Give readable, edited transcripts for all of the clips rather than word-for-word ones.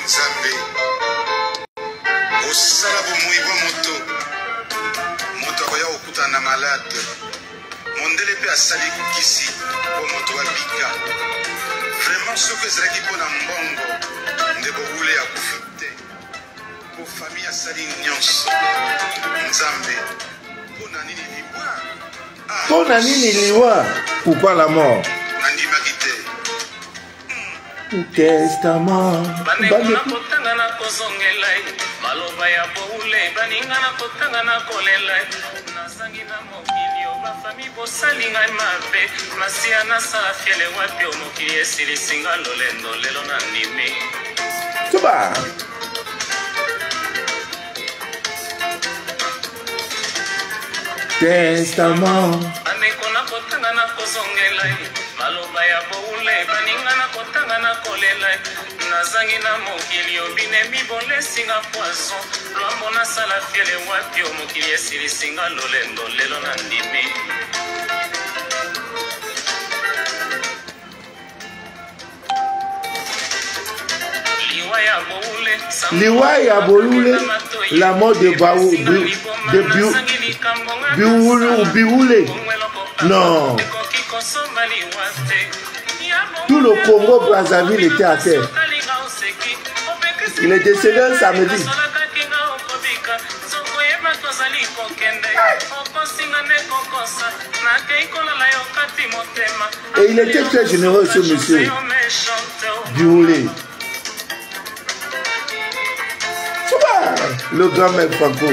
Nzambe osala bomoi bwa moto moto akoya kokutana malade mondele mpe asali kisi po moto abika vraiment soki ezalaki mpo na mbongo nde bowule akufi te po famille asali nyonso Nzambe mpo na nini liwa mpo na nini liwa pourquoi la mort nandimaki te testament banekona kotanga na kozongela maloba ya boule baninga na kotanga na kolela nazangi na mokili o bafami bosali ngai mabe masiya nasala fiele wapi o mokili esilisinga lolendo lelo na ndimi tuba testament banekona kotanga na kozongela maloba ya boule baninga na kotanga na kolela nazangi na mokili obine mibolesinga poison lwambo nasala fiele wapi o mokili esilisinga lolendo lelo na ndimi liwa ya bolule la mort de Biwoulé non tout le Congo Brazzaville était à terre. Il est décédé un samedi. Et il était très généreux ce monsieur Biwoulé. Le grand mec Franco.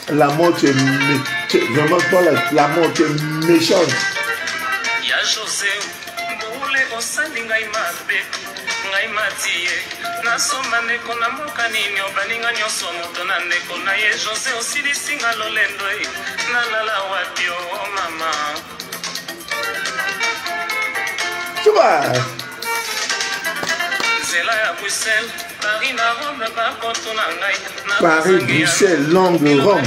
La mort est vraiment pas la mort est méchante. ngai matie nasomba ndeko na mboka nini obaninga nyonso moto na ndeko na ye José osilisinga lolendo nalala wapi o mama tuba nzela ya Bruxelles Paris na Rome bakotuna ngai Paris, Bruxelles, Londres, Rome.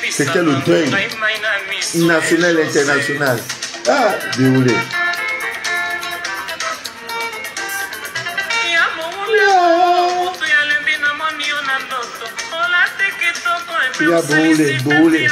C'était le deuil national international. Ah, déroulé. Il y a boulé.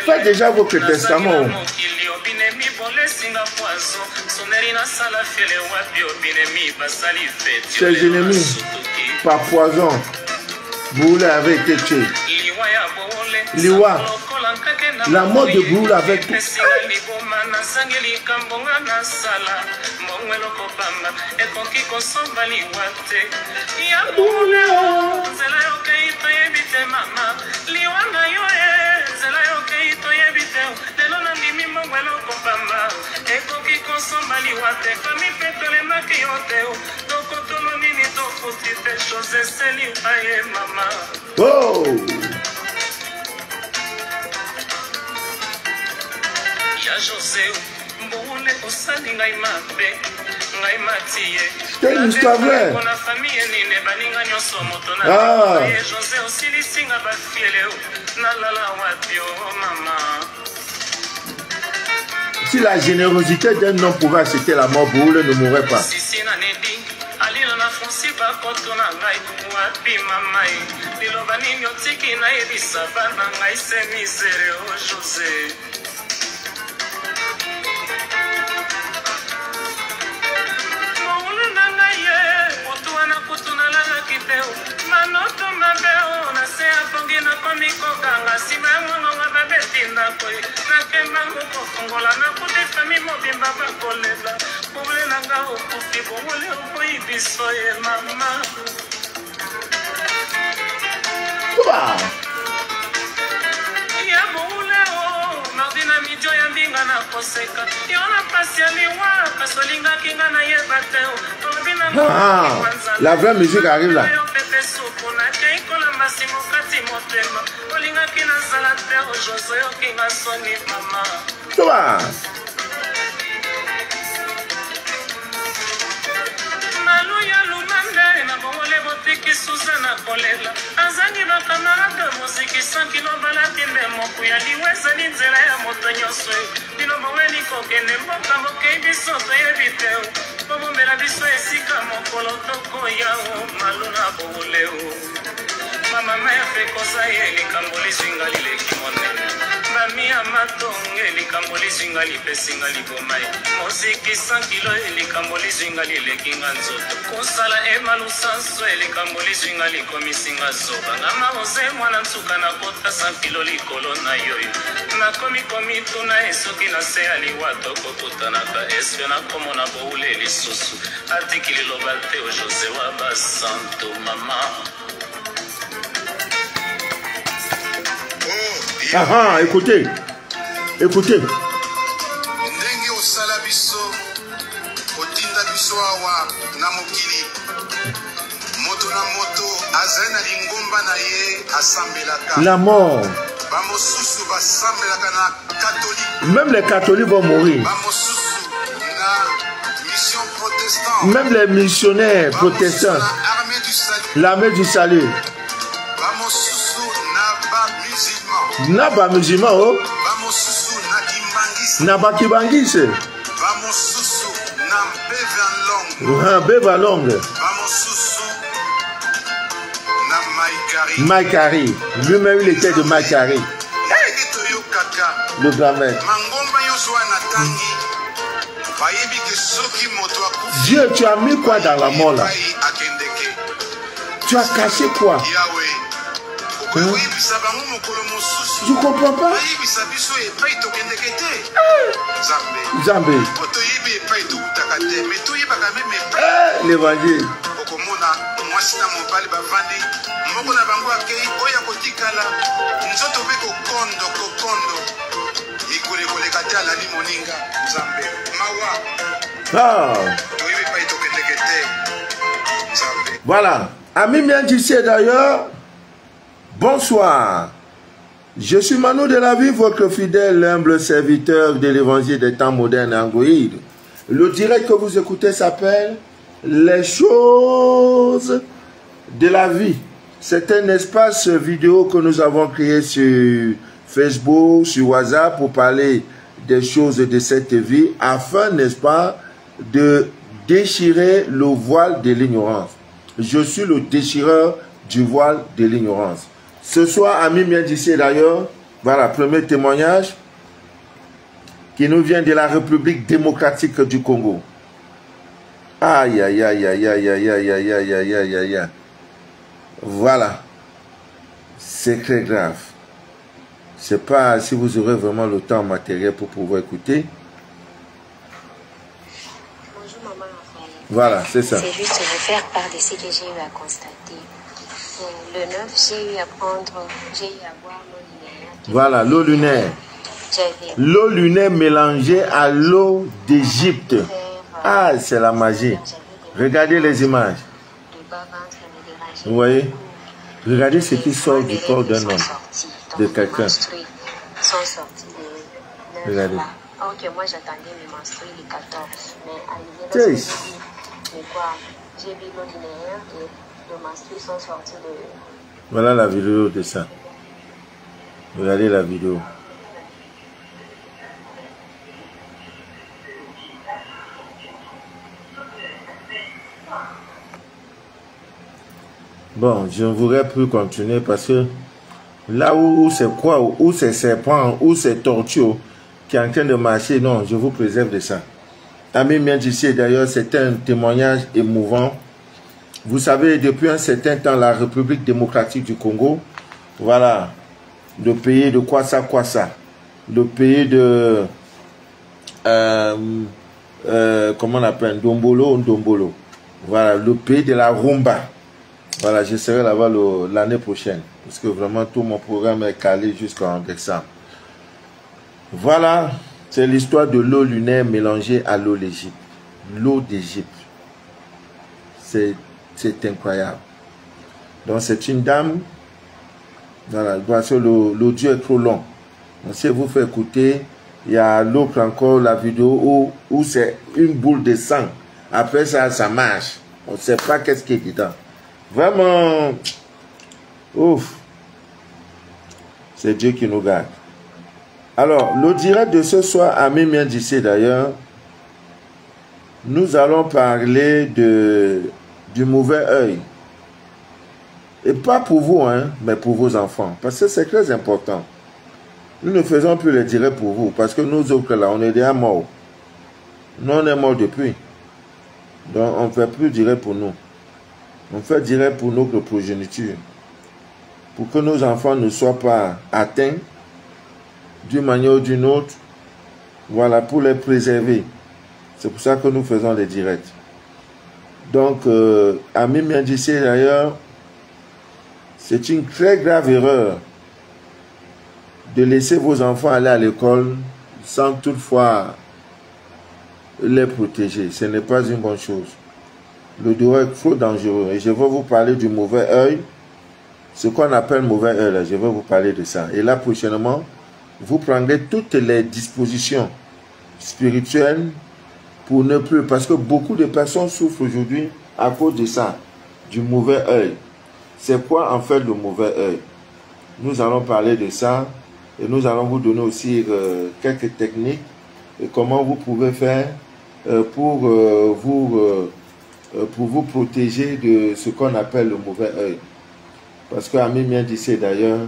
Faites déjà votre testament. Chers ennemis, par poison, Boulé avait été tué. Liwa, la mort de Boulé avec tout. Oh! C'est une histoire vraie. baninga nyonso moto na ye José osilisinga bafiele nalala wapi o mama. Si la générosité d'un homme pouvait accepter la mort, Boule ne mourrait pas. Sisi na nedi alilo na fonsi bakoto na ngai wapi mama liloba nini otiki nayebisa bana ngai se misere o José. Manoto mabeo na se apongi na komikokanga sima mwangonga babeti ndako nakembango kofongola na kuti fami mobimba bakolela bobule nanga okufi bobule okoyi biso ye mama. Ya bobule o mardina midio ya mbinga na koseka yo na pasi ya liwa kasolingaki nga na yeba te la vraie musique arrive là. Toi. Susana kolela azangi bakamarade muziki sankilo balati moko ya liweza ninzela ya moto nyonso bilombo weni kokende mboka mokei biso toyebi te bobombela biso esika mokolo tokoya maluna bowoleo mamama ya fekosa ye likambo lizinga lileki monene bami ya matonge likambo lizinga lipesinga libomai moziki sankilo likambo lizinga lilekinga nzoto kosala emalusanso likambo lizinga likomisinga zoba ngama oze mwana nsuka na kota sankilo likolo na yoyo nakomi komituna esoki na se ya liwa tokokutanaka eske nakomona boule lisusu atiki liloba te o José wa basanto mama. Écoutez. Ndenge osala biso otinda biso awa na mokili moto na moto azali na lingomba na ye asambelaka la mort. Bamosusu basambelaka na catholique. Même les catholiques vont mourir. Bamosusu na mission protestante. Même les missionnaires protestants. L'armée du salut. Naba musulman oh. Naba kibangise. Beva longue. Maïkari. Lui-même il était de Maïkari. Le grand-mère. Dieu, tu as mis quoi dans la mort là? Tu as caché quoi? Je comprends pas. Zambé. L'évangile. Ah. Voilà. Ami bien d'ici d'ailleurs. Bonsoir. Je suis Manu de la vie, votre fidèle, humble serviteur de l'évangile des temps modernes Angoïde. Le direct que vous écoutez s'appelle Les choses de la vie. C'est un espace vidéo que nous avons créé sur Facebook, sur WhatsApp pour parler des choses de cette vie afin, n'est-ce pas, de déchirer le voile de l'ignorance. Je suis le déchireur du voile de l'ignorance. Ce soir, Ami bien d'ici d'ailleurs, voilà, premier témoignage qui nous vient de la République démocratique du Congo. Aïe, aïe, aïe, aïe, aïe, aïe, aïe, aïe, aïe, aïe, aïe, aïe, aïe. Voilà. C'est très grave. Je ne sais pas si vous aurez vraiment le temps matériel pour pouvoir écouter. Bonjour maman Raphaël. Voilà, c'est ça. C'est juste de faire part de ce que j'ai eu à constater. Le 9, j'ai eu à prendre, j'ai eu à boire l'eau lunaire. Voilà, l'eau lunaire. L'eau lunaire mélangée à l'eau d'Égypte. Ah, c'est la magie. Regardez les images. Vous voyez? Regardez ce qui sort du corps d'un homme, de quelqu'un. Regardez. Ok, moi j'attendais mes menstrues le 14. Mais arrivé là, mais quoi? j'ai vu l'eau linéaire et le menstrues sont sortis de... Voilà la vidéo de ça. Regardez la vidéo. Bon, je ne voudrais plus continuer parce que là où c'est quoi, où c'est serpent, où c'est tortue qui est en train de marcher, non, je vous préserve de ça. Ami Miendjissé, d'ailleurs, c'était un témoignage émouvant. Vous savez, depuis un certain temps, la République démocratique du Congo, voilà, le pays de Kwassa, le pays de, comment on appelle, Ndombolo, voilà, le pays de la rumba. Voilà, je serai là-bas l'année prochaine, parce que vraiment tout mon programme est calé jusqu'en décembre. Voilà, c'est l'histoire de l'eau lunaire mélangée à l'eau d'Égypte. L'eau d'Égypte. C'est incroyable. Donc c'est une dame, voilà, parce que l'audio est trop long. Donc si vous faites écouter, il y a l'autre encore, la vidéo où c'est une boule de sang. Après ça, ça marche. On ne sait pas qu'est-ce qui est dedans. Vraiment, ouf, c'est Dieu qui nous garde. Alors, le direct de ce soir, Ami Miendjissé d'ailleurs, nous allons parler du mauvais œil. Et pas pour vous, hein, mais pour vos enfants. Parce que c'est très important. Nous ne faisons plus le direct pour vous. Parce que nous autres là, on est déjà morts. Nous, on est morts depuis. Donc, on ne fait plus direct pour nous. On fait direct pour notre progéniture. Pour que nos enfants ne soient pas atteints d'une manière ou d'une autre. Voilà, pour les préserver. C'est pour ça que nous faisons les directs. Donc, Ami Miendjissé d'ailleurs, c'est une très grave erreur de laisser vos enfants aller à l'école sans toutefois les protéger. Ce n'est pas une bonne chose. Le dehors est trop dangereux. Et je vais vous parler du mauvais œil. Ce qu'on appelle mauvais œil, là, je vais vous parler de ça. Et là, prochainement, vous prendrez toutes les dispositions spirituelles pour ne plus... Parce que beaucoup de personnes souffrent aujourd'hui à cause de ça, du mauvais œil. C'est quoi en fait le mauvais œil? Nous allons parler de ça et nous allons vous donner aussi quelques techniques et comment vous pouvez faire pour vous protéger de ce qu'on appelle le mauvais œil. Parce que Ami Miendjissé d'ailleurs,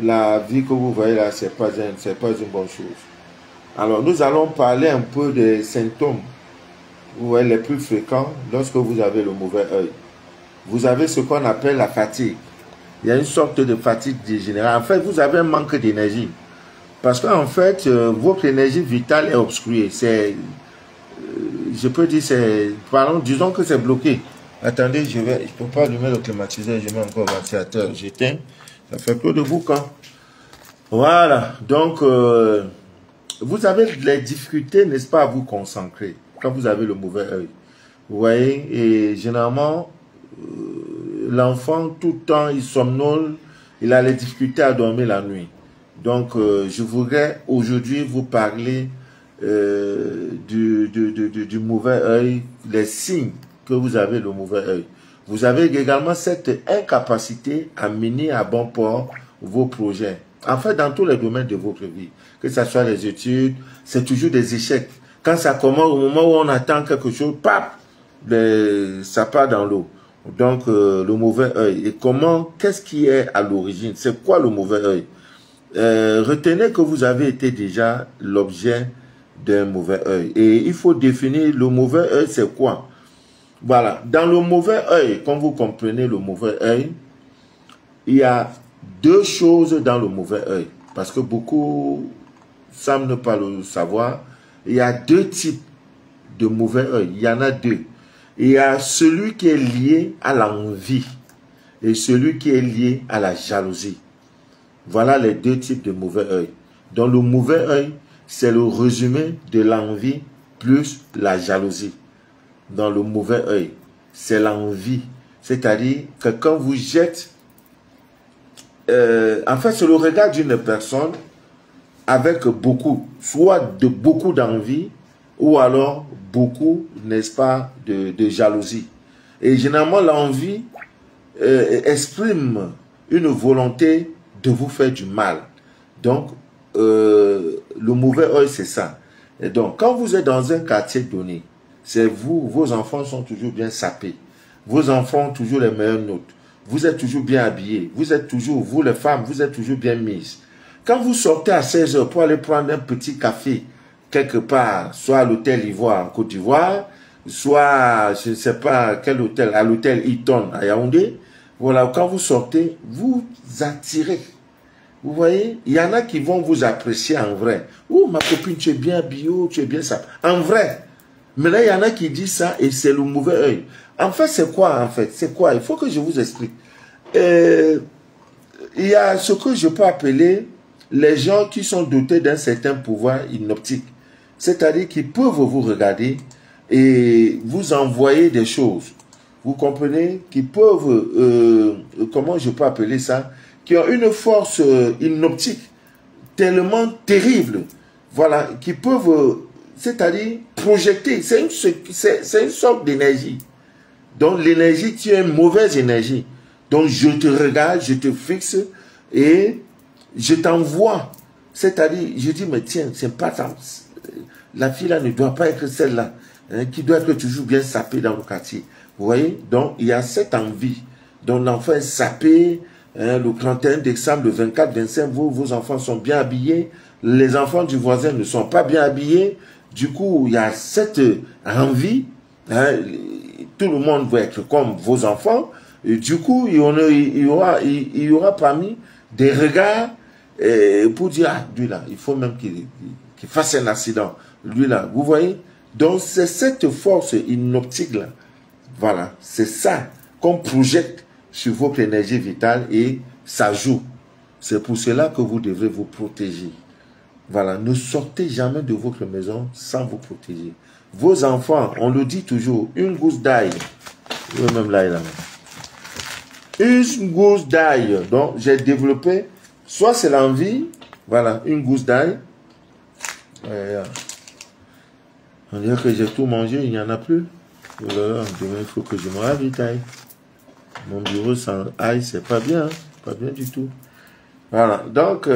la vie que vous voyez là, c'est pas une bonne chose. Alors nous allons parler un peu des symptômes les plus fréquents lorsque vous avez le mauvais œil. Vous avez ce qu'on appelle la fatigue. Il y a une sorte de fatigue générale. En fait, vous avez un manque d'énergie. Parce qu'en fait, votre énergie vitale est obstruée. Je peux dire, disons que c'est bloqué. Attendez, je ne peux pas allumer le climatiseur, je mets encore le ventilateur, j'éteins. Ça fait peu de boucan. Voilà, donc, vous avez les difficultés, n'est-ce pas, à vous concentrer quand vous avez le mauvais œil. Vous voyez, et généralement, l'enfant, tout le temps, il somnole, il a les difficultés à dormir la nuit. Donc, je voudrais aujourd'hui vous parler du mauvais œil, les signes que vous avez le mauvais œil. Vous avez également cette incapacité à mener à bon port vos projets. En fait, dans tous les domaines de votre vie, que ce soit les études, c'est toujours des échecs. Quand ça commence, au moment où on attend quelque chose, paf, ça part dans l'eau. Donc, le mauvais œil. Et qu'est-ce qui est à l'origine? C'est quoi le mauvais œil? Retenez que vous avez été déjà l'objet d'un mauvais œil. Et il faut définir le mauvais œil, c'est quoi? Voilà. Dans le mauvais œil, quand vous comprenez le mauvais œil, il y a deux choses dans le mauvais œil. Parce que beaucoup semblent ne pas le savoir. Il y a deux types de mauvais œil. Il y en a deux. Il y a celui qui est lié à l'envie et celui qui est lié à la jalousie. Voilà les deux types de mauvais œil. Donc le mauvais œil, c'est le résumé de l'envie plus la jalousie. Dans le mauvais œil, c'est l'envie. C'est-à-dire que quand vous jetez, en fait, c'est le regard d'une personne avec beaucoup, soit de beaucoup d'envie ou alors beaucoup, n'est-ce pas, de jalousie. Et généralement, l'envie exprime une volonté de vous faire du mal. Donc, le mauvais œil, c'est ça. Et donc, quand vous êtes dans un quartier donné, c'est vous, vos enfants sont toujours bien sapés. Vos enfants ont toujours les meilleures notes. Vous êtes toujours bien habillés. Vous êtes toujours, vous les femmes, vous êtes toujours bien mises. Quand vous sortez à 16 h pour aller prendre un petit café quelque part, soit à l'hôtel Ivoire en Côte d'Ivoire, soit, je ne sais pas quel hôtel, à l'hôtel Hilton à Yaoundé, voilà, quand vous sortez, vous attirez. Vous voyez, il y en a qui vont vous apprécier en vrai. Oh, ma copine, tu es bien habillée, tu es bien ça. En vrai. Mais là, il y en a qui disent ça et c'est le mauvais œil. En fait, c'est quoi, en fait? C'est quoi? Il faut que je vous explique. Il y a ce que je peux appeler les gens qui sont dotés d'un certain pouvoir hypnotique. C'est-à-dire qu'ils peuvent vous regarder et vous envoyer des choses. Vous comprenez? Qu'ils peuvent, comment je peux appeler ça? Qui ont une force hypnotique tellement terrible. Voilà, qui peuvent, c'est-à-dire projeter. C'est une sorte d'énergie. Donc l'énergie, tu as une mauvaise énergie. Donc je te regarde, je te fixe et je t'envoie. C'est-à-dire, je dis, mais tiens, c'est pas ça. La fille là ne doit pas être celle-là, hein, qui doit être toujours bien sapée dans le quartier. Vous voyez? Donc il y a cette envie. Donc l'enfant est sapé, hein, le 31 décembre, le 24, 25, vos enfants sont bien habillés. Les enfants du voisin ne sont pas bien habillés. Du coup, il y a cette envie. Hein, tout le monde veut être comme vos enfants. Et du coup, il y aura parmi des regards pour dire, ah, lui là, il faut même qu'il fasse un accident. Lui là, vous voyez? Donc, c'est cette force hypnotique là. Voilà, c'est ça qu'on projette sur votre énergie vitale et ça joue. C'est pour cela que vous devrez vous protéger. Voilà, ne sortez jamais de votre maison sans vous protéger. Vos enfants, on le dit toujours, une gousse d'ail. Même là, une gousse d'ail. Donc, j'ai développé, soit c'est l'envie, voilà, une gousse d'ail. On dirait que j'ai tout mangé, il n'y en a plus. Oh là là, il faut que je me ravitaille. Mon bureau sans ail, c'est pas bien, hein? Pas bien du tout. Voilà, donc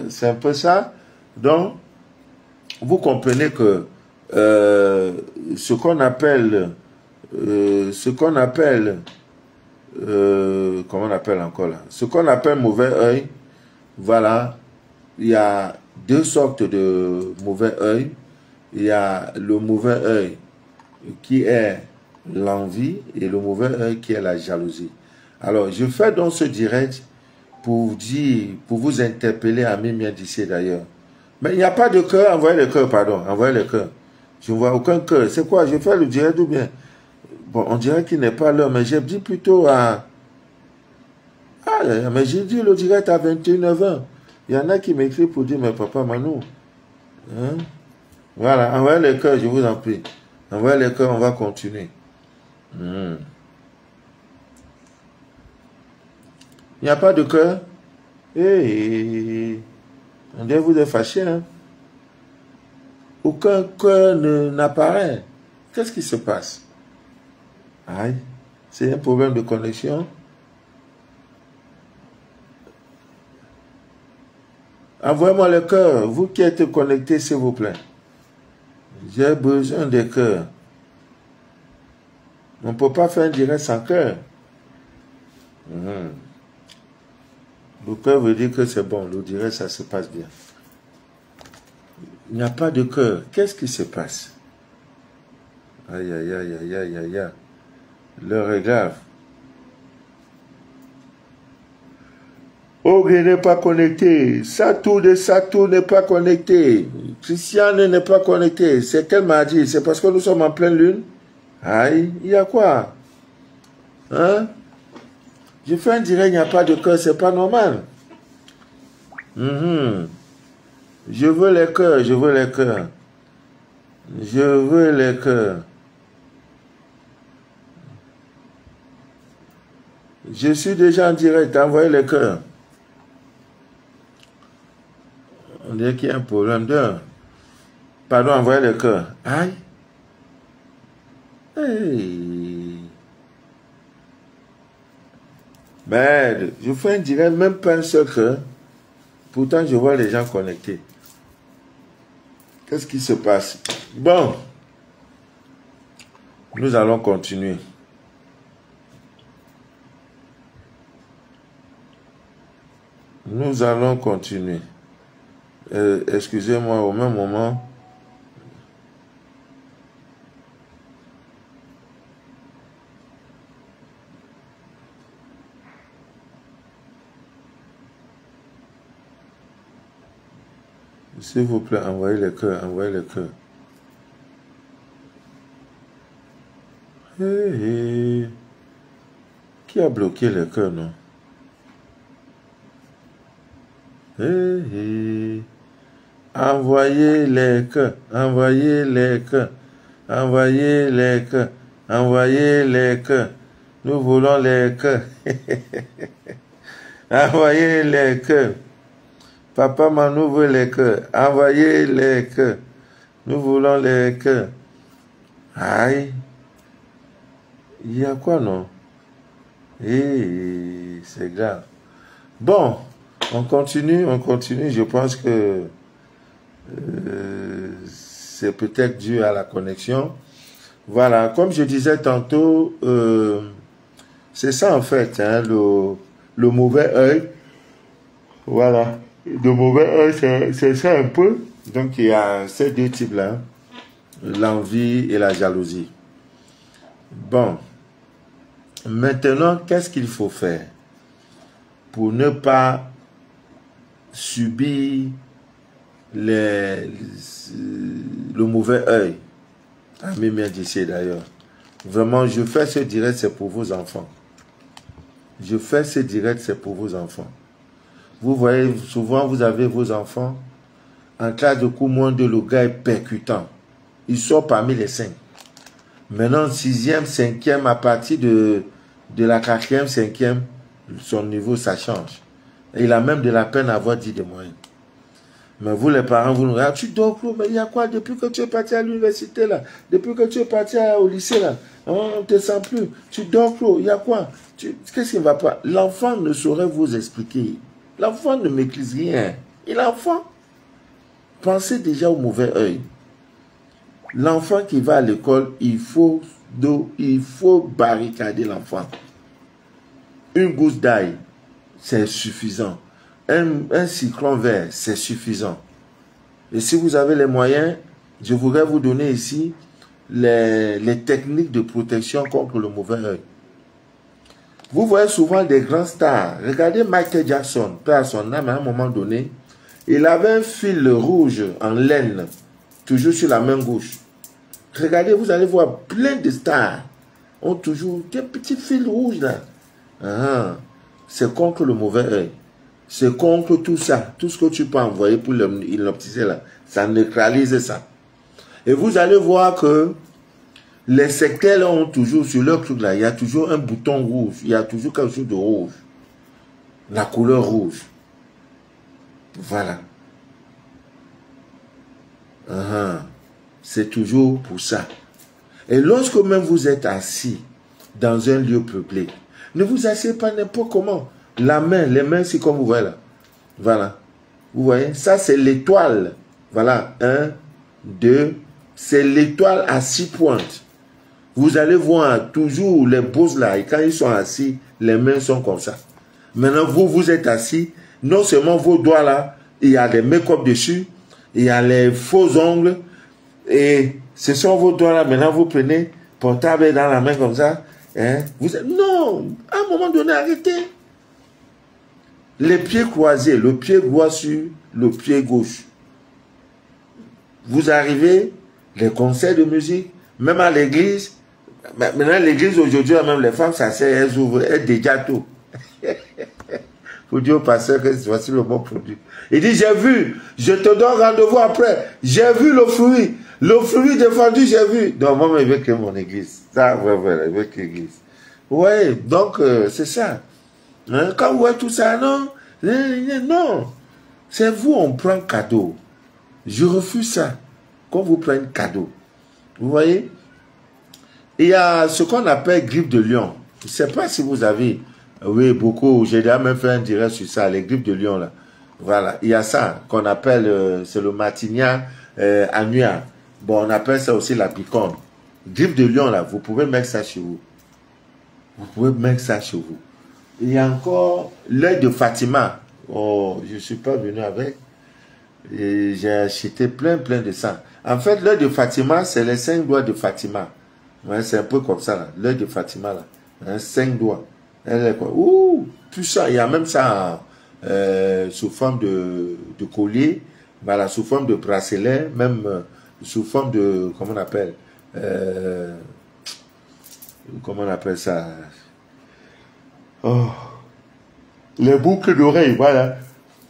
c'est un peu ça. Donc, vous comprenez que ce qu'on appelle, comment on appelle encore là? Ce qu'on appelle mauvais œil, voilà, il y a deux sortes de mauvais œil. Il y a le mauvais œil qui est l'envie et le mauvais œil qui est la jalousie. Alors, je fais donc ce direct pour dire, pour vous interpeller à mes d'ici d'ailleurs. Mais il n'y a pas de cœur, envoyez le cœur, pardon, envoyez le cœur. Je ne vois aucun cœur. C'est quoi? Je fais le direct ou bien? Bon, on dirait qu'il n'est pas l'heure, mais j'ai dit plutôt à... Ah, mais j'ai dit le direct à 21h20. Il y en a qui m'écrivent pour dire, mais papa Manou, hein? Voilà, envoyez le cœur, je vous en prie. Envoyez le cœur, on va continuer. Il n'y a pas de cœur? On dirait vous êtes fâché, hein? Aucun cœur n'apparaît. Qu'est-ce qui se passe? Aïe, c'est un problème de connexion. Envoyez-moi le cœur, vous qui êtes connectés, s'il vous plaît. J'ai besoin de cœur. On ne peut pas faire un direct sans cœur. Le cœur veut dire que c'est bon, le direct, ça se passe bien. Il n'y a pas de cœur. Qu'est-ce qui se passe? Aïe, aïe, aïe, aïe, aïe, aïe, aïe. L'heure est grave. Ogre n'est pas connecté. Satou n'est pas connecté. Christiane n'est pas connecté. C'est qu'elle m'a dit. C'est parce que nous sommes en pleine lune. Aïe, il y a quoi? Hein? Je fais un direct, il n'y a pas de cœur, c'est pas normal. Je veux les cœurs, je veux les cœurs. Je veux les cœurs. Je suis déjà en direct, envoyez les cœurs. On dirait qu'il y a un problème d'heure. Pardon, envoyez le cœur. Aïe. Hey. Merde, je fais un direct, même pas un seul cœur. Pourtant, je vois les gens connectés. Qu'est-ce qui se passe? Bon. Nous allons continuer. Nous allons continuer. Excusez-moi, au même moment. S'il vous plaît, envoyez le cœur, envoyez le cœur. Hey, hey. Qui a bloqué le cœur, non? Hey, hey. Envoyez les cœurs, envoyez les cœurs, envoyez les cœurs, envoyez les cœurs. Nous voulons les cœurs. Envoyez les cœurs. Papa Manou veut les cœurs. Envoyez les cœurs. Nous voulons les cœurs. Aïe. Il y a quoi, non? Eh, c'est grave. Bon, on continue. Je pense que c'est peut-être dû à la connexion. Voilà, comme je disais tantôt, c'est ça en fait, hein, le mauvais œil. Voilà. Le mauvais œil, c'est ça un peu. Donc, il y a ces deux types-là. L'envie et la jalousie. Bon. Maintenant, qu'est-ce qu'il faut faire pour ne pas subir le mauvais œil? Ami d'ici d'ailleurs. Vraiment, je fais ce direct, c'est pour vos enfants. Je fais ce direct, c'est pour vos enfants. Vous voyez, souvent, vous avez vos enfants. En classe de cours, le gars est percutant. Il sort parmi les 5. Maintenant, 6e, 5e, à partir de la 4e, 5e, son niveau, ça change. Et il a même de la peine à avoir 10 de moyenne. Mais vous, les parents, vous nous regardez, tu dors, mais il y a quoi depuis que tu es parti à l'université, là? Depuis que tu es parti au lycée, là? On ne te sent plus. Tu dors, il y a quoi? Qu'est-ce qui ne va pas? L'enfant ne saurait vous expliquer. L'enfant ne maîtrise rien. Il est enfant. Pensez déjà au mauvais œil. L'enfant qui va à l'école, il faut barricader l'enfant. Une gousse d'ail, c'est suffisant. Un cyclone vert, c'est suffisant. Et si vous avez les moyens, je voudrais vous donner ici les techniques de protection contre le mauvais œil. Vous voyez souvent des grands stars. Regardez Michael Jackson, peu à son âme, à un moment donné, il avait un fil rouge en laine, toujours sur la main gauche. Regardez, vous allez voir plein de stars ont toujours des petits fils rouges là. C'est contre le mauvais œil. C'est contre tout ça. Tout ce que tu peux envoyer pour l'hypnotiser là, ça neutralise ça. Et vous allez voir que les secteurs ont toujours, sur leur truc là, il y a toujours un bouton rouge. Il y a toujours quelque chose de rouge. La couleur rouge. Voilà. C'est toujours pour ça. Et lorsque même vous êtes assis dans un lieu public, ne vous asseyez pas n'importe comment. La main, les mains, c'est comme vous voyez là. Voilà. Vous voyez, ça c'est l'étoile. Voilà. 1, 2. C'est l'étoile à 6 pointes. Vous allez voir toujours les boss là, et quand ils sont assis, les mains sont comme ça. Maintenant, vous êtes assis, non seulement vos doigts là, il y a des make-up dessus, il y a les faux ongles, et ce sont vos doigts là, maintenant vous prenez portable dans la main comme ça. Hein? Non, à un moment donné, arrêtez. Les pieds croisés, le pied droit sur le pied gauche. Vous arrivez, les concerts de musique, même à l'église. Maintenant, l'église aujourd'hui, même les femmes, ça sert, elles ouvrent, elles déjà tout. Faut dire au pasteur que voici le bon produit. Il dit, j'ai vu, je te donne rendez-vous après. J'ai vu le fruit défendu, j'ai vu. Donc, moi, je veux créer mon église. Ça, voilà, je veux créer l'église. Ouais, donc, c'est ça. Hein? Quand vous voyez tout ça, non, non. C'est vous, on prend cadeau. Je refuse ça. qu'on vous prenne cadeau. Vous voyez? Il y a ce qu'on appelle grippe de lion. Je ne sais pas si vous avez, oui, beaucoup, j'ai déjà même fait un direct sur ça, les grippes de lion là. Voilà, il y a ça qu'on appelle, c'est le Martinia annua. Bon, on appelle ça aussi la picorne. Grippe de lion là, vous pouvez mettre ça chez vous. Vous pouvez mettre ça chez vous. Il y a encore l'œil de Fatima. Oh, je ne suis pas venu avec. J'ai acheté plein de ça. En fait, l'œil de Fatima, c'est les 5 doigts de Fatima. Ouais, c'est un peu comme ça, là. L'œil de Fatima, là. Hein, 5 doigts. Elle est quoi? Ouh, tout ça. Il y a même ça sous forme de collier. Voilà, sous forme de bracelet. Même sous forme de... Comment on appelle? Comment on appelle ça? Oh. Les boucles d'oreilles, voilà.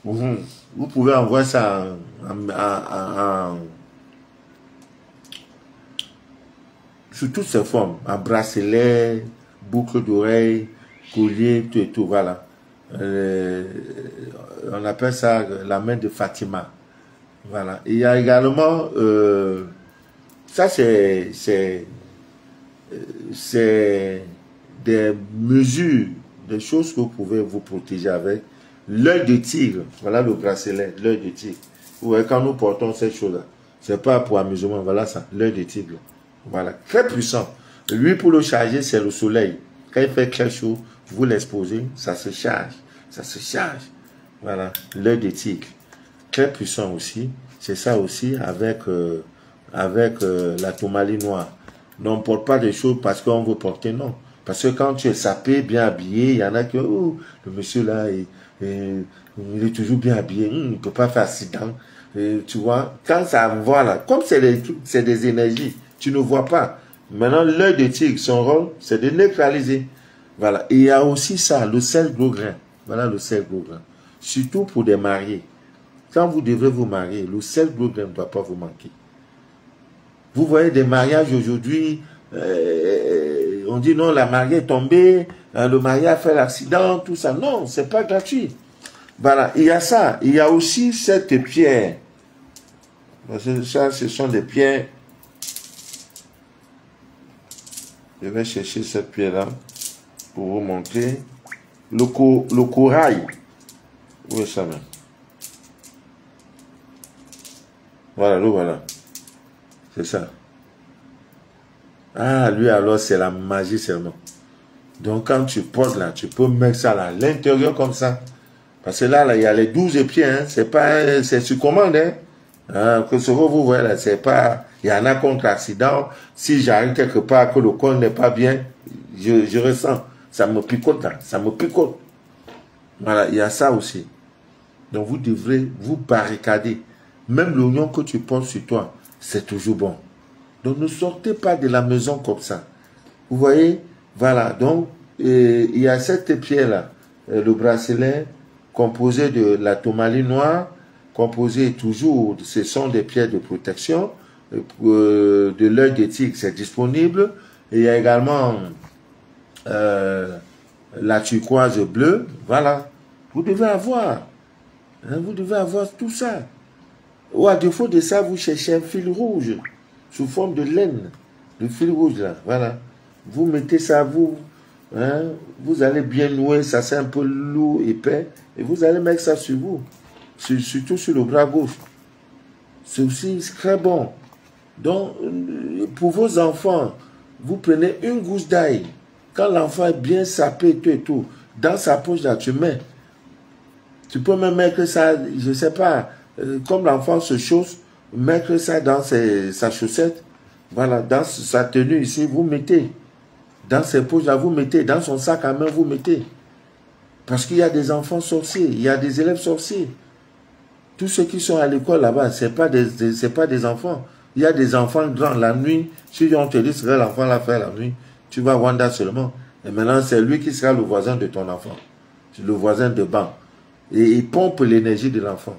Vous pouvez envoyer ça sous toutes ces formes, en bracelet, boucle d'oreille, collier, tout et tout, voilà. On appelle ça la main de Fatima. Voilà. Il y a également, ça c'est des mesures, des choses que vous pouvez vous protéger avec. L'œil de tigre, voilà le bracelet, l'œil de tigre. Vous voyez, quand nous portons cette chose-là, c'est pas pour amusement, voilà ça, l'œil de tigre. Voilà, très puissant. Lui, pour le charger, c'est le soleil. Quand il fait très chaud, vous l'exposez, ça se charge. Ça se charge. Voilà, l'œil de tigre. Très puissant aussi. C'est ça aussi avec la tourmaline noire. On ne porte pas des choses parce qu'on veut porter, non. Parce que quand tu es sapé, bien habillé, il y en a qui, oh, le monsieur là, il est toujours bien habillé, il ne peut pas faire accident. Tu vois, quand ça voit là, comme c'est des énergies, tu ne vois pas. Maintenant, l'œil de tigre, son rôle, c'est de neutraliser. Voilà. Et il y a aussi ça, le sel gros grain. Voilà le sel gros grain. Surtout pour des mariés. Quand vous devrez vous marier, le sel gros grain ne doit pas vous manquer. Vous voyez des mariages aujourd'hui, on dit non, la mariée est tombée, le marié a fait l'accident, tout ça. Non, c'est pas gratuit. Voilà, il y a ça. Il y a aussi cette pierre. Ça, ce sont des pierres. Je vais chercher cette pierre-là pour vous montrer. Le corail. Où est ça même? Voilà, le voilà. C'est ça. Ah, lui alors, c'est la magie seulement. Donc, quand tu portes là, tu peux mettre ça là, à l'intérieur comme ça. Parce que là, il y a les 12 pieds, hein. C'est pas, c'est sur commande, hein. Que ce que vous voyez là, c'est pas, il y en a contre accident. Si j'arrive quelque part que le corps n'est pas bien, je ressens. Ça me picote là, ça me picote. Voilà, il y a ça aussi. Donc, vous devrez vous barricader. Même l'oignon que tu portes sur toi, c'est toujours bon. Donc, ne sortez pas de la maison comme ça. Vous voyez? Voilà. Donc, il y a cette pierre-là, le bracelet, composé de la tourmaline noire, composé toujours, ce sont des pierres de protection, de l'œil de tigre, c'est disponible. Et il y a également la turquoise bleue. Voilà. Vous devez avoir. Hein, vous devez avoir tout ça. Ou à défaut de ça, vous cherchez un fil rouge sous forme de laine. Le fil rouge là, voilà. Vous mettez ça, hein, vous allez bien nouer, ça c'est un peu lourd, épais, et vous allez mettre ça sur vous, surtout sur le bras gauche. C'est aussi très bon. Donc, pour vos enfants, vous prenez une gousse d'ail. Quand l'enfant est bien sapé, tout et tout, dans sa poche là, tu mets. Tu peux même mettre ça, je ne sais pas, comme l'enfant se chausse, mettre ça dans sa chaussette, voilà, dans sa tenue ici, vous mettez. Dans ses poches là, vous mettez. Dans son sac à main, vous mettez. Parce qu'il y a des enfants sorciers, il y a des élèves sorciers. Tous ceux qui sont à l'école là-bas, ce n'est pas des enfants. Il y a des enfants grands la nuit. Si on te dit ce que l'enfant l'a fait la nuit, tu vas Wanda seulement. Et maintenant, c'est lui qui sera le voisin de ton enfant. Le voisin de banc. Et il pompe l'énergie de l'enfant.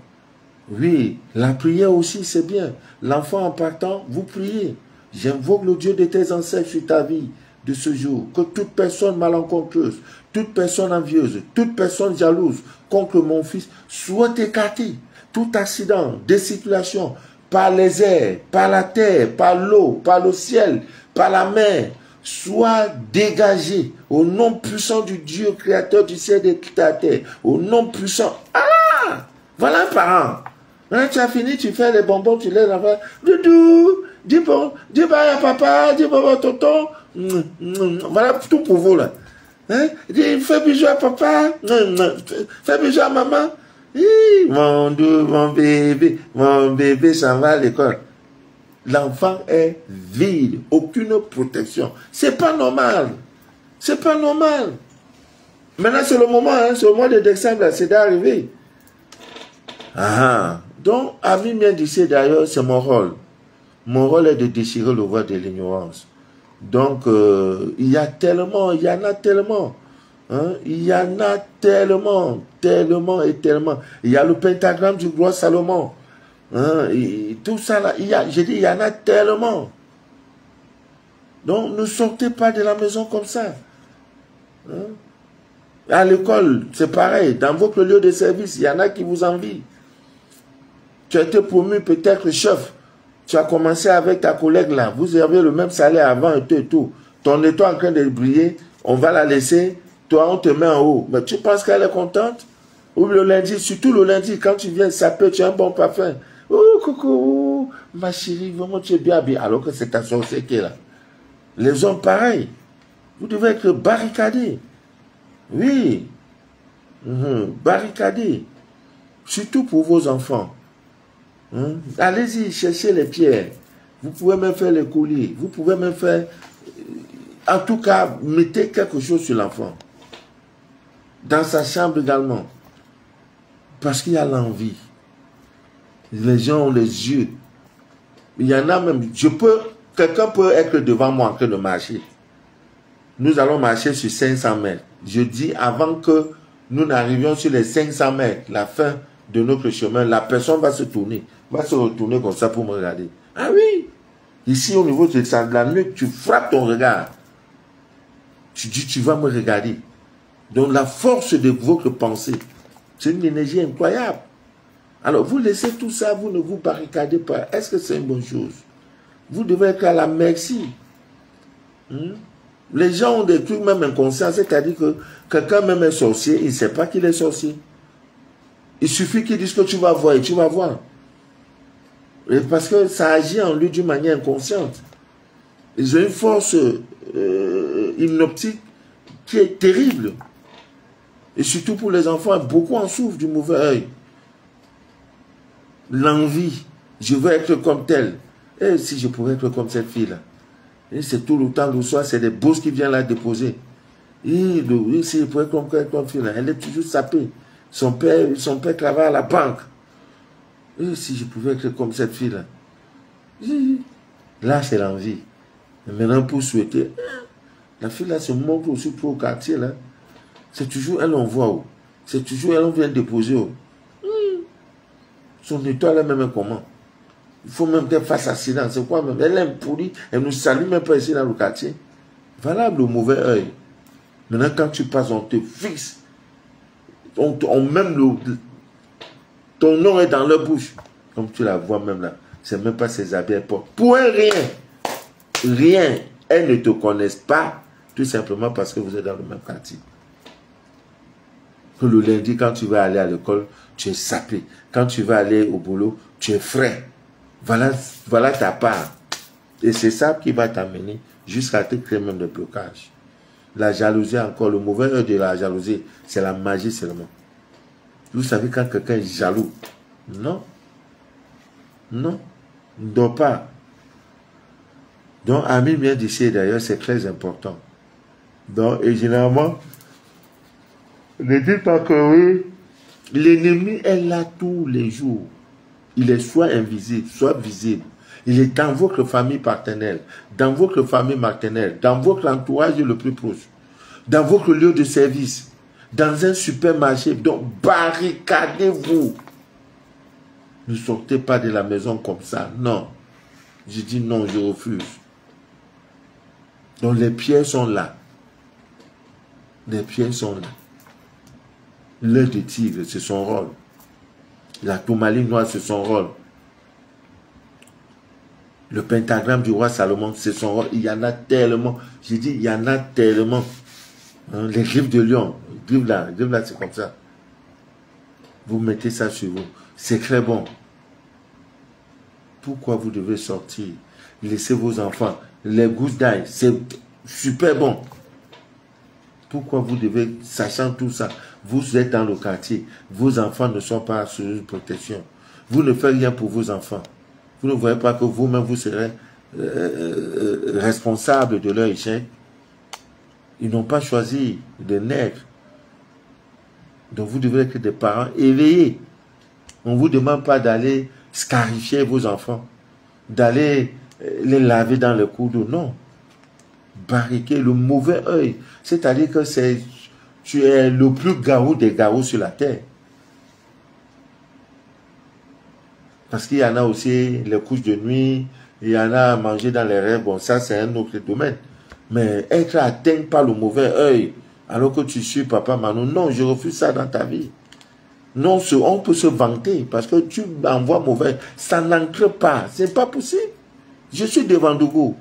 Oui, la prière aussi, c'est bien. L'enfant en partant, vous priez. J'invoque le Dieu de tes ancêtres sur ta vie de ce jour. Que toute personne malencontreuse, toute personne envieuse, toute personne jalouse contre mon fils soit écartée. Tout accident, décirculation, par les airs, par la terre, par l'eau, par le ciel, par la mer, soit dégagé au nom puissant du Dieu créateur du ciel et de la terre. Au nom puissant. Ah! Voilà un parent. Hein, tu as fini, tu fais les bonbons, tu les envoies. Doudou, dis bon, dis bye à papa, dis bon à tonton. Voilà tout pour vous là. Hein? Dis, fais bisous à papa, fais bisous à maman. Hi, mon doux, mon bébé s'en va à l'école. L'enfant est vide, aucune protection. C'est pas normal. C'est pas normal. Maintenant, c'est le moment, hein, c'est au mois de décembre, c'est d'arriver. Ah, donc, Ami bien d'ici d'ailleurs, c'est mon rôle. Mon rôle est de déchirer le voile de l'ignorance. Donc, il y a tellement, il y en a tellement. Hein, il y en a tellement, tellement et tellement. Il y a le pentagramme du roi Salomon. Hein, et tout ça là, j'ai dit, il y en a tellement. Donc, ne sortez pas de la maison comme ça. Hein? À l'école, c'est pareil. Dans votre lieu de service, il y en a qui vous envient. Tu as été promu peut-être chef. Tu as commencé avec ta collègue là. Vous avez le même salaire avant et tout et tout. Ton étoile est en train de briller. On va la laisser. Toi, on te met en haut. Mais tu penses qu'elle est contente? Ou le lundi, surtout le lundi, quand tu viens saper, tu as un bon parfum. Oh, coucou, ma chérie, vraiment, tu es bien habillée. Alors que c'est ta sorcière qui est là. Les hommes, pareil. Vous devez être barricadés. Oui. Barricadés. Surtout pour vos enfants. Allez-y, cherchez les pierres. Vous pouvez même faire les colliers. Vous pouvez même faire... En tout cas, mettez quelque chose sur l'enfant. Dans sa chambre également. Parce qu'il y a l'envie. Les gens ont les yeux. Il y en a même... Quelqu'un peut être devant moi en train de marcher. Nous allons marcher sur 500 mètres. Je dis avant que nous n'arrivions sur les 500 mètres, la fin de notre chemin, la personne va se tourner. Va se retourner comme ça pour me regarder. Ah oui! Ici, au niveau de la nuque, tu frappes ton regard. Tu dis, tu vas me regarder. Donc, la force de votre pensée, c'est une énergie incroyable. Alors, vous laissez tout ça, vous ne vous barricadez pas. Est-ce que c'est une bonne chose? Vous devez être à la merci. Les gens ont des trucs même inconscients, c'est-à-dire que quelqu'un même est sorcier, il ne sait pas qu'il est sorcier. Il suffit qu'il dise que tu vas voir et tu vas voir. Et parce que ça agit en lui d'une manière inconsciente. Ils ont une force hypnotique qui est terrible. Et surtout pour les enfants, beaucoup en souffrent du mauvais œil. L'envie, je veux être comme tel. Et si je pourrais être comme cette fille-là. Et c'est tout le temps, le soir, c'est des bosses qui viennent la déposer. Et si je pourrais être comme fille-là, elle est toujours sapée. Son père travaille à la banque. Et si je pouvais être comme cette fille-là. Là, c'est l'envie. Maintenant, pour souhaiter, la fille-là se montre aussi pour au quartier, là. C'est toujours elle, on voit où. C'est toujours elle, on vient déposer où. Son étoile est même comment. Il faut même qu'elle fasse accident. C'est quoi même? Elle aime pourri. Elle ne salue même pas ici dans le quartier. Voilà le mauvais œil. Maintenant, quand tu passes, on te fixe. Ton nom est dans leur bouche. Comme tu la vois même là. C'est même pas ses habits. Pour un rien. Rien. Elles ne te connaissent pas. Tout simplement parce que vous êtes dans le même quartier. Que le lundi, quand tu vas aller à l'école, tu es sapé. Quand tu vas aller au boulot, tu es frais. Voilà ta part. Et c'est ça qui va t'amener jusqu'à te créer même des blocages. La jalousie encore, le mauvais œil de la jalousie, c'est la magie seulement. Vous savez quand quelqu'un est jaloux? Non. Non. Ne dort pas. Donc, Ami vient d'ici d'ailleurs, c'est très important. Donc, et généralement, ne dites pas que oui, l'ennemi est là tous les jours. Il est soit invisible, soit visible. Il est dans votre famille partenaire, dans votre famille maternelle, dans votre entourage le plus proche, dans votre lieu de service, dans un supermarché. Donc, barricadez-vous. Ne sortez pas de la maison comme ça. Non. Je dis non, je refuse. Donc, les pierres sont là. Les pierres sont là. L'œil de tigre, c'est son rôle. La tourmaline noire, c'est son rôle. Le pentagramme du roi Salomon, c'est son roi. Il y en a tellement. J'ai dit, il y en a tellement. Hein, les griffes de lion. Griffes là, c'est comme ça. Vous mettez ça sur vous. C'est très bon. Pourquoi vous devez sortir? Laissez vos enfants. Les gousses d'ail, c'est super bon. Pourquoi vous devez, sachant tout ça, vous êtes dans le quartier, vos enfants ne sont pas sous une protection. Vous ne faites rien pour vos enfants. Vous ne voyez pas que vous-même, vous serez responsable de leur échec. Ils n'ont pas choisi de naître. Donc vous devez être des parents éveillés. On ne vous demande pas d'aller scarifier vos enfants, d'aller les laver dans le cours d'eau. Non. Barriquer le mauvais œil. C'est-à-dire que tu es le plus garou des garous sur la terre. Parce qu'il y en a aussi les couches de nuit, il y en a à manger dans les rêves. Bon, ça c'est un autre domaine. Mais être atteint par le mauvais œil, alors que tu suis papa Manu, non, je refuse ça dans ta vie. Non, on peut se vanter parce que tu envoies mauvais. Ça n'entre pas. C'est pas possible. Je suis devant Dougou.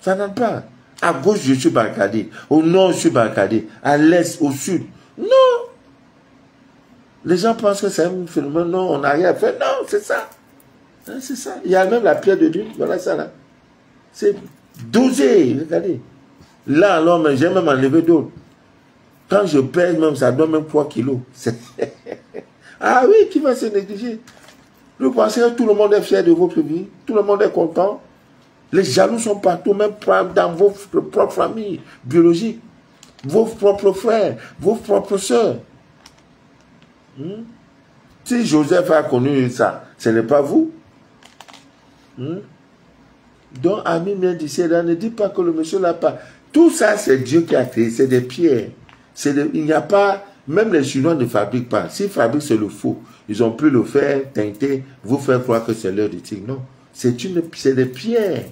Ça n'entre pas. À gauche, je suis barricadé. Au nord, je suis barricadé. À l'est, au sud. Non. Les gens pensent que c'est un phénomène. Non, on n'a rien fait. Non, c'est ça. Hein, c'est ça. Il y a même la pierre de lune. Voilà ça là. C'est dosé. Regardez. Là, alors, mais j'ai même enlevé d'autres. Quand je pèse même, ça donne même 3 kilos. Ah oui, qui va se négliger? Vous pensez que tout le monde est fier de votre vie? Tout le monde est content? Les jaloux sont partout, même dans vos propres familles biologiques, vos propres frères, vos propres sœurs. Si Joseph a connu ça, ce n'est pas vous. Donc, ami bien d'ici là, ne dis pas que le monsieur l'a pas. Tout ça, c'est Dieu qui a créé, c'est des pierres. Il n'y a pas, même les Chinois ne fabriquent pas. S'ils fabriquent, c'est le faux. Ils ont pu le faire, teinter, vous faire croire que c'est l'heure du tigre. Non, c'est des pierres.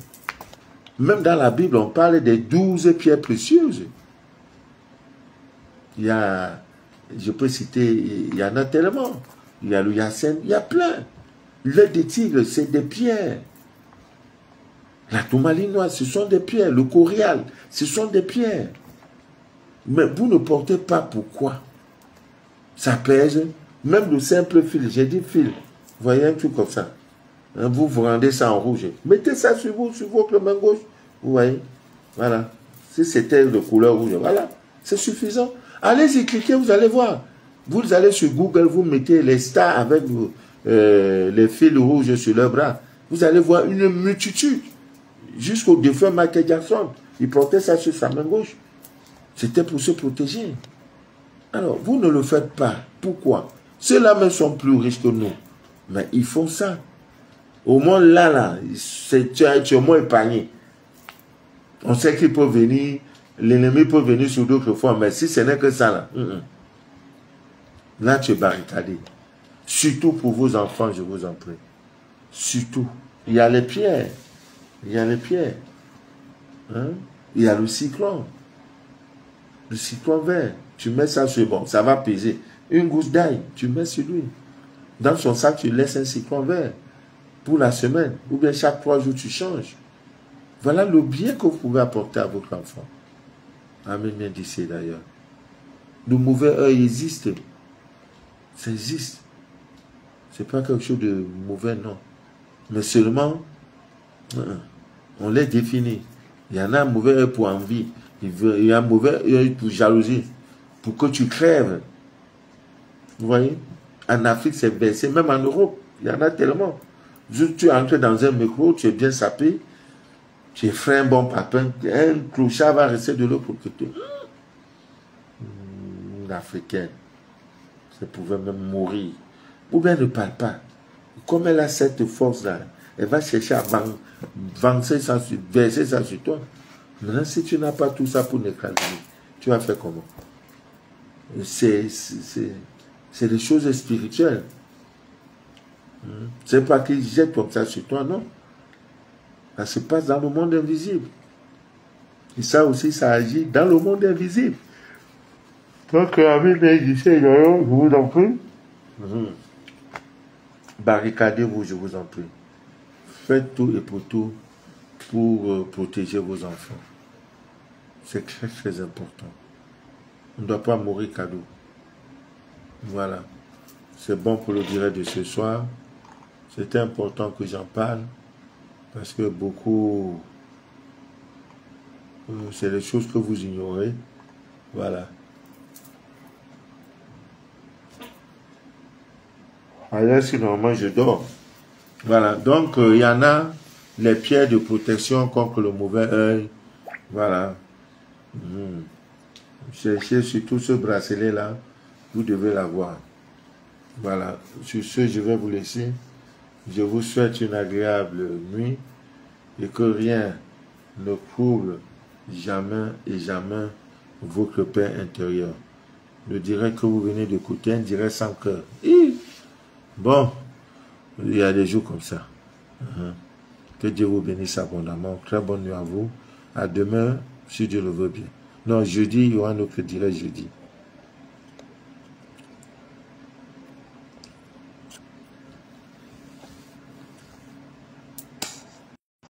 Même dans la Bible, on parle des 12 pierres précieuses. Il y a, je peux citer, il y en a tellement. Il y a le hyacinthe, il y a plein. L'œil des tigres, c'est des pierres. La tourmaline noire, ce sont des pierres. Le corial, ce sont des pierres. Mais vous ne portez pas pourquoi. Ça pèse. Même le simple fil, j'ai dit fil. Vous voyez un truc comme ça. Vous vous rendez ça en rouge. Mettez ça sur vous, sur votre main gauche. Vous voyez. Voilà. Si c'était de couleur rouge, voilà. C'est suffisant. Allez-y, cliquez, vous allez voir. Vous allez sur Google, vous mettez les stars avec les fils rouges sur leurs bras. Vous allez voir une multitude. Jusqu'au défunt Michael Jackson. Il portait ça sur sa main gauche. C'était pour se protéger. Alors, vous ne le faites pas. Pourquoi? Ceux-là même sont plus riches que nous. Mais ils font ça. Au moins là, tu es au moins épargné. On sait qu'il peut venir, l'ennemi peut venir sur d'autres fois, mais si ce n'est que ça là, là tu es barricadé. Surtout pour vos enfants, je vous en prie. Surtout. Il y a les pierres. Il y a les pierres. Hein? Il y a le cyclone. Le cyclone vert. Tu mets ça sur bon, ça va peser. Une gousse d'ail, tu mets sur lui. Dans son sac, tu laisses un cyclone vert. Pour la semaine, ou bien chaque 3 jours, tu changes. Voilà le bien que vous pouvez apporter à votre enfant. Amen, bien d'ici d'ailleurs. Le mauvais œil existe. Ça existe. Ce n'est pas quelque chose de mauvais, non. Mais seulement, on les définit. Il y en a un mauvais œil pour envie. Il y a un mauvais œil pour jalousie. Pour que tu crèves. Vous voyez? En Afrique, c'est versé. Même en Europe, il y en a tellement. Juste tu entres dans un micro, tu es bien sapé, tu es frais, un bon papin, un clochard va rester de l'autre côté. Une africaine, ça pouvait même mourir. Ou bien ne parle pas. Comme elle a cette force-là, elle va chercher à verser ça sur toi. Maintenant, si tu n'as pas tout ça pour n'écraser, tu vas faire comment? C'est des choses spirituelles. C'est pas qu'ils jettent comme ça sur toi, non. Ça se passe dans le monde invisible. Et ça aussi, ça agit dans le monde invisible. Donc, avec les je vous en prie. Barricadez-vous, je vous en prie. Faites tout et pour tout pour protéger vos enfants. C'est très très important. On ne doit pas mourir cadeau. Voilà. C'est bon pour le direct de ce soir. C'est important que j'en parle parce que beaucoup, c'est des choses que vous ignorez. Voilà. Alors, sinon, moi, je dors. Voilà. Donc, il y en a les pierres de protection contre le mauvais œil. Voilà. Cherchez surtout ce bracelet-là. Vous devez l'avoir. Voilà. Sur ce, je vais vous laisser. Je vous souhaite une agréable nuit et que rien ne trouble jamais et jamais votre paix intérieure. Le direct que vous venez d'écouter, un direct sans cœur. Bon, il y a des jours comme ça. Que Dieu vous bénisse abondamment. Très bonne nuit à vous. À demain, si Dieu le veut bien. Non, jeudi, il y aura un autre direct jeudi.